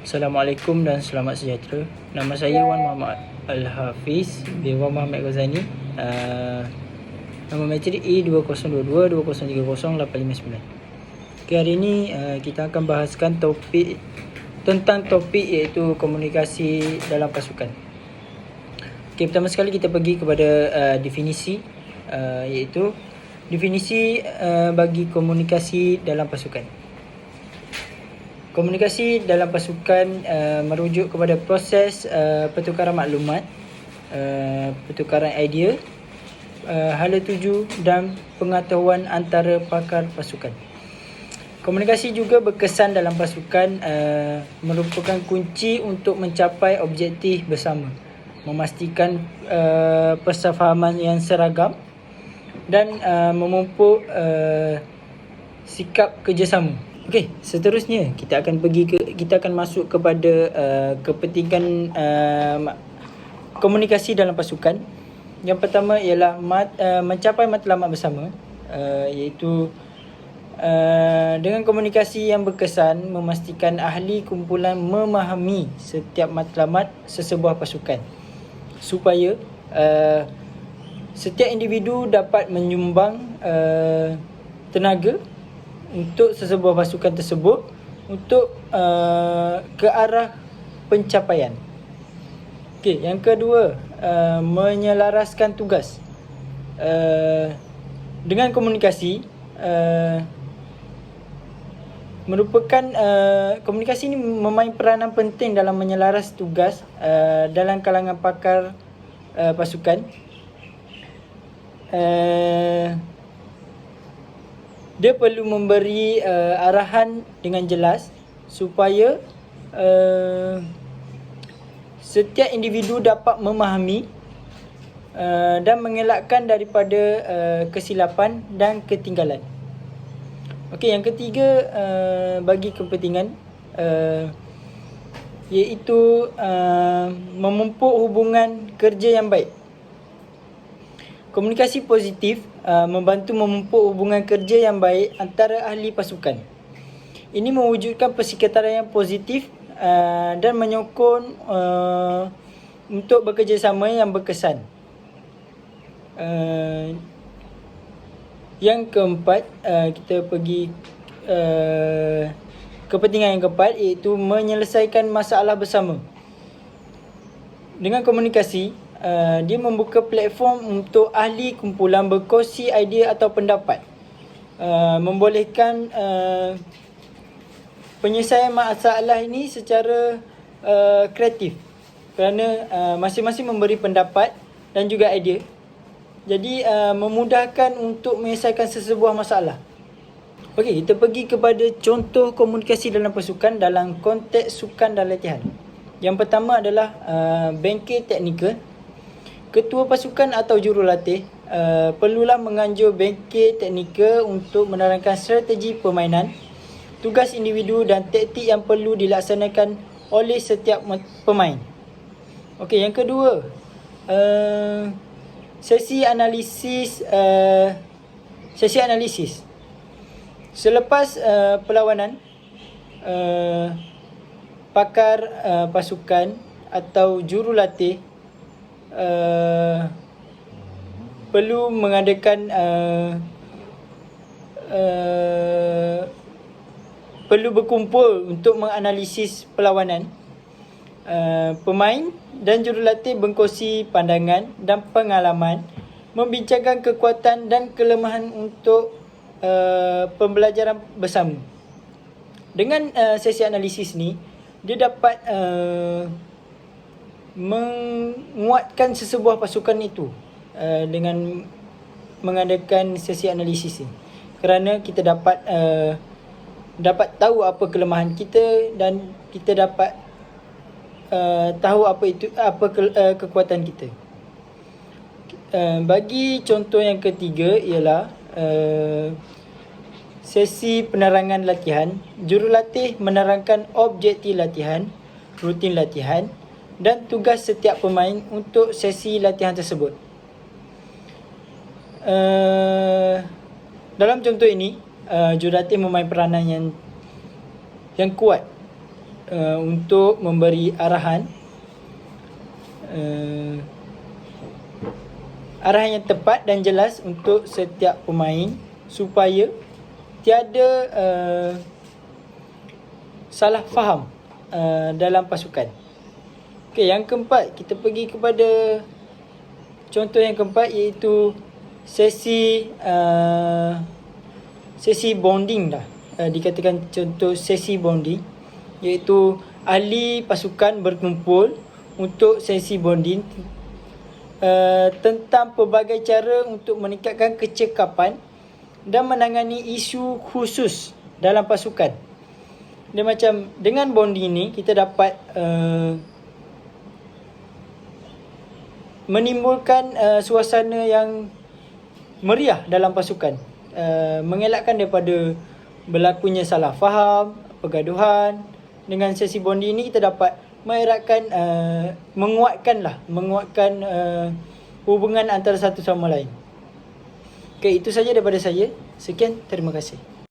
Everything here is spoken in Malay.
Assalamualaikum dan selamat sejahtera. Nama saya Wan Muhammad Al-Hafiz bin Wan Muhammad Ghazani. Nama materi E2022-2030-859. Okay, hari ini kita akan bahaskan tentang topik iaitu komunikasi dalam pasukan. Okay, pertama sekali kita pergi kepada definisi, iaitu definisi bagi komunikasi dalam pasukan. Komunikasi dalam pasukan merujuk kepada proses pertukaran maklumat, pertukaran idea, hala tuju dan pengetahuan antara pakar pasukan. Komunikasi juga berkesan dalam pasukan merupakan kunci untuk mencapai objektif bersama, memastikan persefahaman yang seragam dan memupuk sikap kerjasama. Okey, seterusnya kita akan masuk kepada kepentingan komunikasi dalam pasukan. Yang pertama ialah mencapai matlamat bersama, iaitu dengan komunikasi yang berkesan memastikan ahli kumpulan memahami setiap matlamat sesebuah pasukan supaya setiap individu dapat menyumbang tenaga untuk sesebuah pasukan tersebut untuk ke arah pencapaian. Okey, yang kedua, menyelaraskan tugas. Dengan komunikasi komunikasi ini memain peranan penting dalam menyelaras tugas dalam kalangan pakar pasukan. Dia perlu memberi arahan dengan jelas supaya setiap individu dapat memahami dan mengelakkan daripada kesilapan dan ketinggalan. Okey, yang ketiga bagi kepentingan iaitu memupuk hubungan kerja yang baik. Komunikasi positif membantu memupuk hubungan kerja yang baik antara ahli pasukan. Ini mewujudkan persekitaran yang positif dan menyokong untuk bekerjasama yang berkesan. Yang keempat, kita pergi kepentingan yang keempat iaitu menyelesaikan masalah bersama. Dengan komunikasi, dia membuka platform untuk ahli kumpulan berkongsi idea atau pendapat, membolehkan penyelesaian masalah ini secara kreatif kerana masing-masing memberi pendapat dan juga idea. Jadi memudahkan untuk menyelesaikan sesebuah masalah. Okey, kita pergi kepada contoh komunikasi dalam pasukan dalam konteks sukan dan latihan. Yang pertama adalah bengkel teknikal. Ketua pasukan atau jurulatih perlulah menganjur bengkel teknikal untuk menerangkan strategi permainan, tugas individu dan taktik yang perlu dilaksanakan oleh setiap pemain. Okey, yang kedua, sesi analisis. Selepas perlawanan, pakar pasukan atau jurulatih perlu mengadakan perlu berkumpul untuk menganalisis perlawanan. Pemain dan jurulatih berkongsi pandangan dan pengalaman, membincangkan kekuatan dan kelemahan untuk pembelajaran bersama. Dengan sesi analisis ni, dia dapat menguatkan sesebuah pasukan itu dengan mengadakan sesi analisis ni, kerana kita dapat tahu apa kelemahan kita dan kita dapat tahu apa kekuatan kita. Bagi contoh yang ketiga ialah sesi penerangan latihan. Jurulatih menerangkan objektif latihan, rutin latihan dan tugas setiap pemain untuk sesi latihan tersebut. Dalam contoh ini, jurulatih memain peranan yang kuat untuk memberi arahan arahan yang tepat dan jelas untuk setiap pemain supaya tiada salah faham dalam pasukan. Okey, yang keempat, kita pergi kepada contoh yang keempat, iaitu sesi bonding dah. Dikatakan contoh sesi bonding, iaitu ahli pasukan berkumpul untuk sesi bonding tentang pelbagai cara untuk meningkatkan kecekapan dan menangani isu khusus dalam pasukan. Dia macam dengan bonding ni kita dapat menimbulkan suasana yang meriah dalam pasukan, mengelakkan daripada berlakunya salah faham, pergaduhan. Dengan sesi bonding ni kita dapat mengeratkan, menguatkan hubungan antara satu sama lain. Okey, itu saja daripada saya. Sekian, terima kasih.